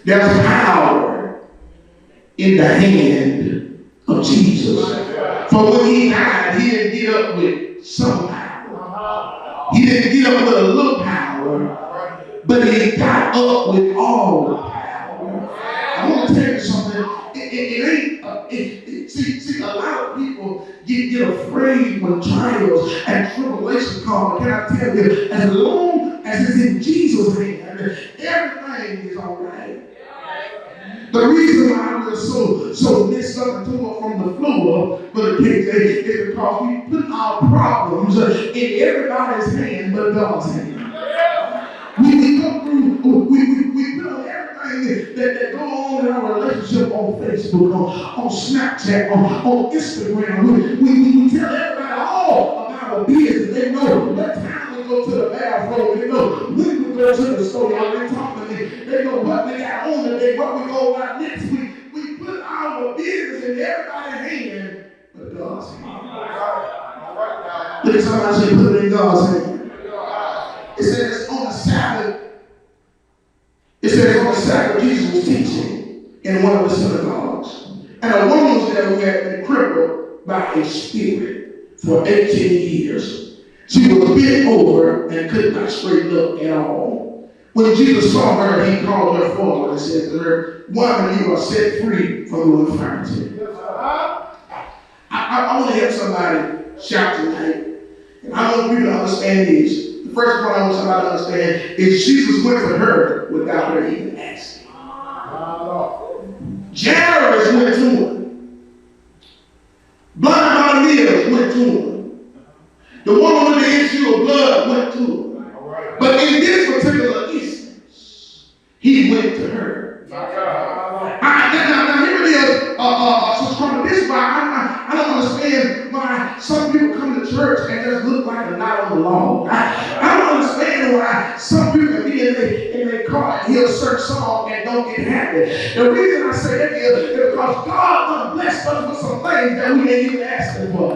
There's power in the hand of Jesus. For when he died, he didn't get up with some power. He didn't get up with a little power, but he got up with all the power. I want to tell you something. See, a lot of people get afraid when trials and tribulations come. But can I tell you, as long as it's in Jesus' hand, everything is all right. The reason why I was so messed up and tore up from the floor, Brother KJ, is because we put our problems in everybody's hand but God's hand. We go through, we put on everything that go on in our relationship on Facebook, on Snapchat, on Instagram. We tell everybody all about our business. They know what time we go to the bathroom. They know when we go to the store. They talk to me. They know what we got on today, what we go out next week. We put our business in everybody's hand but God's hand. Look at somebody say, put it in God's hand. It says on the Sabbath, Jesus was teaching in one of the synagogues. And a woman was there who had been crippled by a spirit for 18 years. She was bent over and could not straighten up at all. When Jesus saw her, he called her forward and said to her, "Woman, you are set free from your infirmity." I want to hear somebody shout tonight. And I want you to understand this. The first part I want somebody to understand is Jesus went to her without her even asking. Jairus went to him. Blind Bartimaeus went to him. The woman with the issue of blood went to him. But in this particular instance, he went to her. Now here it is. So from this why I don't understand why some people come to church and just look like they're not on the law. I don't understand why some people can be in their car and hear a certain song and don't get happy. The reason I say that is because God done blessed us with some things that we ain't even asking for.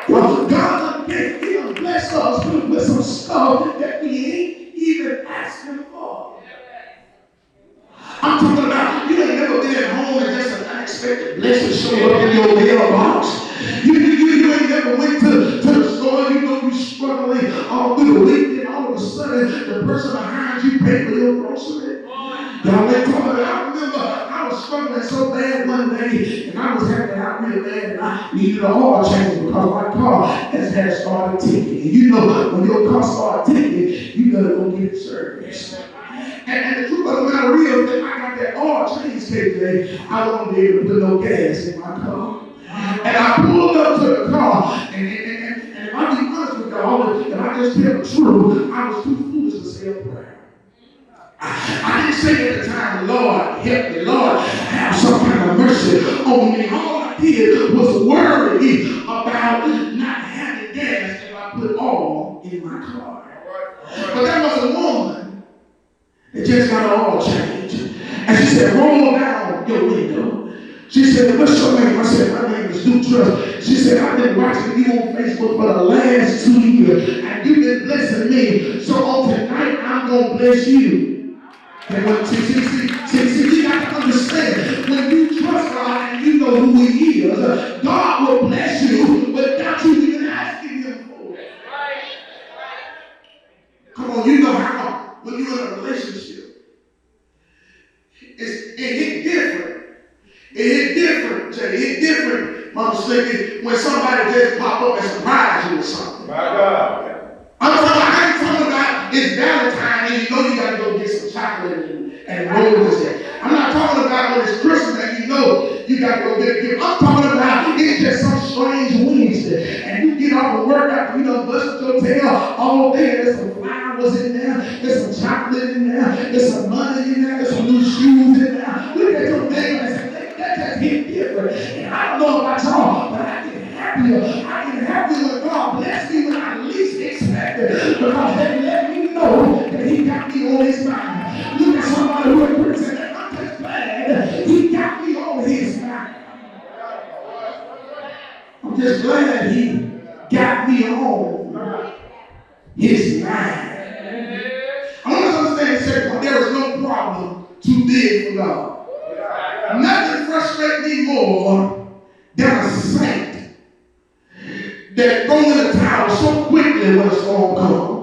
God done blessed us with some stuff that we ain't even asking for. I'm talking about you ain't never been at home and just an unexpected blessing show up in your mailbox. You ain't never went to the store. You know you struggling all through the week, and all of a sudden the person behind you paid for your grocery. Y'all ain't talking about. I remember I was struggling so bad one day, and I was having out real bad, and I needed a oil change because my car had started ticking. And you know when your car started ticking, you gotta go get it serviced. And the truth of the matter is that I got that oil change today. I wasn't able to put no gas in my car. And I pulled up to the car, and if I be honest with y'all, if I just tell the truth, I was too foolish to say a prayer. I didn't say at the time, "Lord, help me, Lord, have some kind of mercy on me." All I did was worry about not having gas, and I put oil in my car. But there was a woman that just got an oil change. And she said, "Roll down your window." She said, "What's your name?" I said, "My name is Truss." She said, "I've been watching you on Facebook for the last 2 years, and you've been blessing me. So on tonight, I'm going to bless you." And when, see, you got to understand, when you trust God and you know who He is, God will bless you without you even asking Him for it. Come on, you know how when you're in a relationship, it hit different. It hit different, Jay. It hit different, Mama Slicky, when somebody just pop up and surprise you with something. My God. I ain't talking about it's Valentine and you know you got to go get some chocolate and roses. I'm not talking about when it's Christmas and you know you got to go get a gift. I'm talking about it's just some strange Wednesday and you get off of work after you done busted your tail all day and there's some flowers in there, there's some chocolate in there, there's some money in there, there's some new shoes in there. Look at your neighbor and say, that just hit different. And I don't know about y'all, but I get happier. I get happier when God bless me when I least expect it. Because they let me know that He got me on His mind. Look at somebody who agrees and say, "I'm just glad He got me on His mind." I'm just glad He got me on His mind. I want us to understand, say, there is no problem too too big for God. Nothing frustrates me more than a saint that throws in the towel so quickly when a storm comes.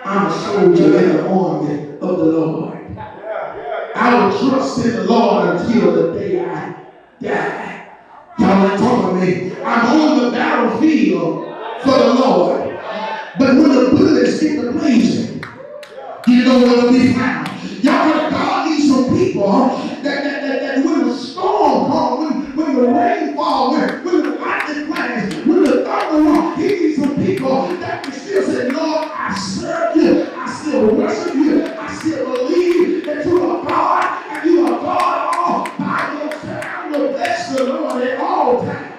I'm a soldier in the army of the Lord. I will trust in the Lord until the day I die. Y'all ain't talking to me. I'm on the battlefield for the Lord. But when the bullets get to blazing, you know where to be found. Y'all, God needs some people that when the storm comes, when the rain falls, when the lightning flashes, when the thunder rolls, he needs some people that can still say, Lord, I serve you, I still worship you, I still believe that you are God, and you are God all by yourself. I will bless the Lord at all times.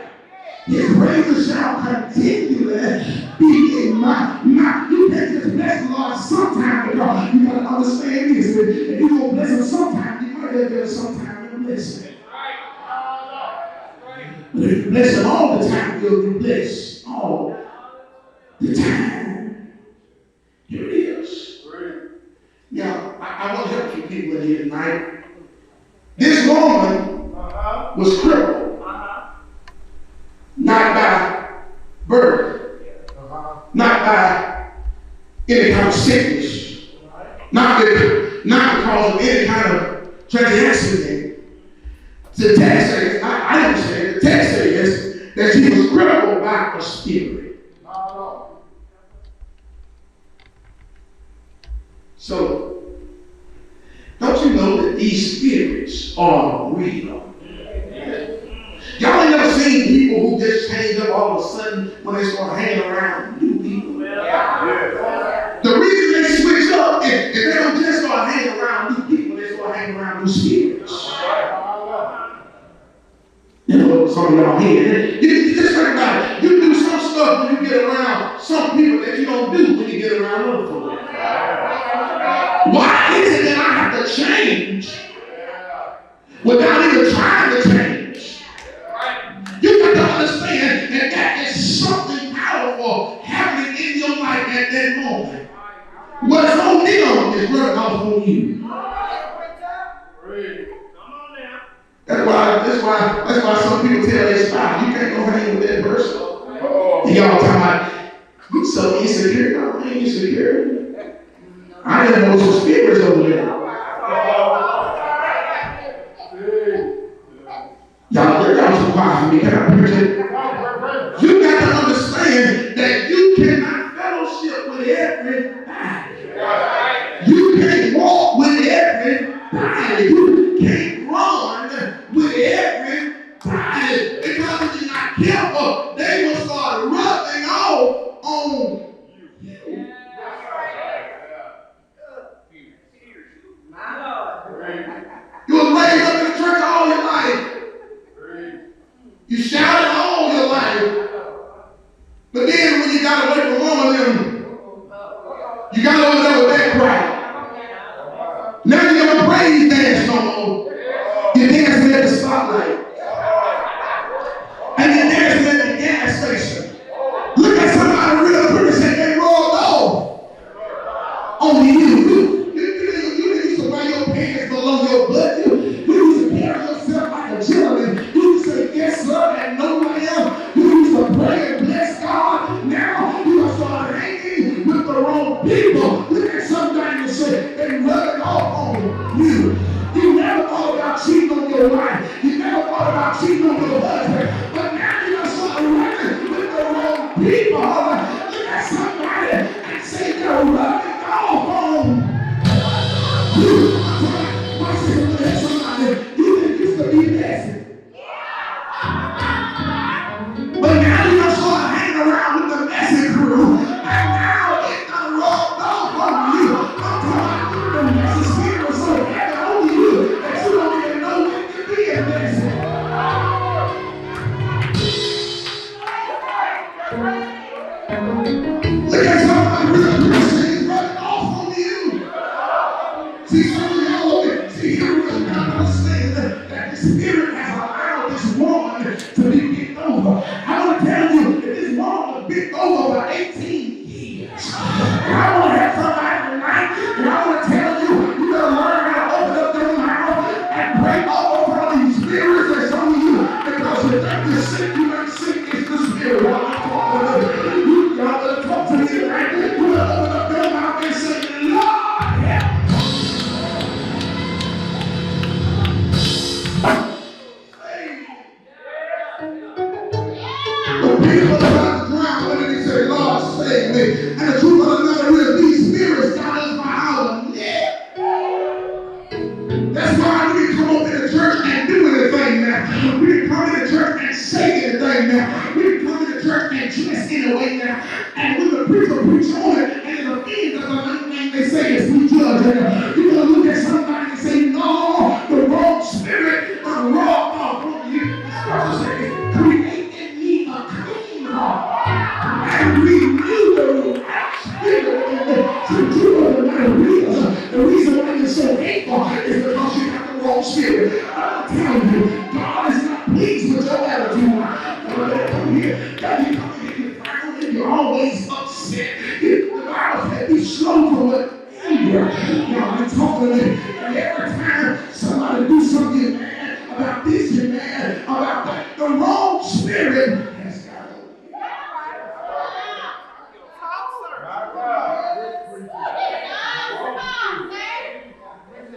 His praises shall continually be in my mouth. You can't just bless the Lord sometime, because you got to understand this. If you're going to bless him sometime, you might have to sometime to bless him. But if you bless him all the time, you'll be blessed all the time. Here it is. Now, I want to help you people in here tonight. This woman was crippled. Not by birth, not by any kind of sickness, not because of any kind of tragic accident. The text says, I didn't say it, the text says that she was crippled by a spirit. So, don't you know that these spirits are real? Y'all ain't never seen people who just change up all of a sudden when they start hanging around new people. The reason they switch up is they don't just start hanging around new people, they start hanging around new spirits. You know, some of y'all here. You just think about it. You do some stuff when you get around some people that you don't do when you get around other people. Why is it that I have to change without even trying to change? You got to understand that that is something powerful happening in your life at that moment. What's on them is rubbing off on you. That's why some people tell their spouse, you can't go hang with that person. And y'all talking about, you so insecure. No, I ain't insecure. I didn't know some spirits over there. Y'all too quiet for me. Can I preach it? You got to understand that you cannot fellowship with everybody. You can't walk with everybody. You can't run with everybody. Because if you're not careful, they will start rubbing off on you. You were raised up in the church all your life. You shouted all your life. But then when you got away from one of them, you got over there with that crowd. Now you don't praise dance no more. You're dancing at the spotlight. And you're dancing at the gas station. Look at somebody real pretty say they rolled off. Only you. You used to wear your pants below your butt. You used to carry yourself like a gentleman. Yes, sir, and nobody else. You used to pray and bless God. Now you are started hanging with the wrong people. Look at somebody and say they rub it off on you. You never thought about cheating on your wife. You never thought about cheating on your husband. But now you are started running with the wrong people. Look at somebody and say they're rubbing off on you. My sister, look at somebody. You didn't used to be blessed. But now you just start hanging around with the messy crew, and now it's done rolled off on you. I'm talking about the messy spirit so heavy on you that you don't even know when to be a messy. Look at somebody real Christian running off on you. See, some of y'all see, you really got to understand that the spirit has allowed this woman to be picked over. I want to tell you that this woman was picked over for 18 years. And I want to have somebody tonight, and I want to tell you, you better learn how to open up your mouth That's why we didn't come up in the church and do anything now. We didn't come in the church and say anything now. We didn't come in the church and dress in a way now. And when the preacher preach on it, and it offends us, the main thing they say is we judge. And you're going to look at somebody and say, no, the wrong spirit, the wrong thought. You start to say, create in me a clean heart. And renew the right spirit to do it. The reason why you're so hateful is because you got the wrong spirit. I'm telling you, God is not pleased with your attitude. Come here. God, you come here, you're frown, and you're always upset. The Bible said, be slow for what anger. I'm talking to you.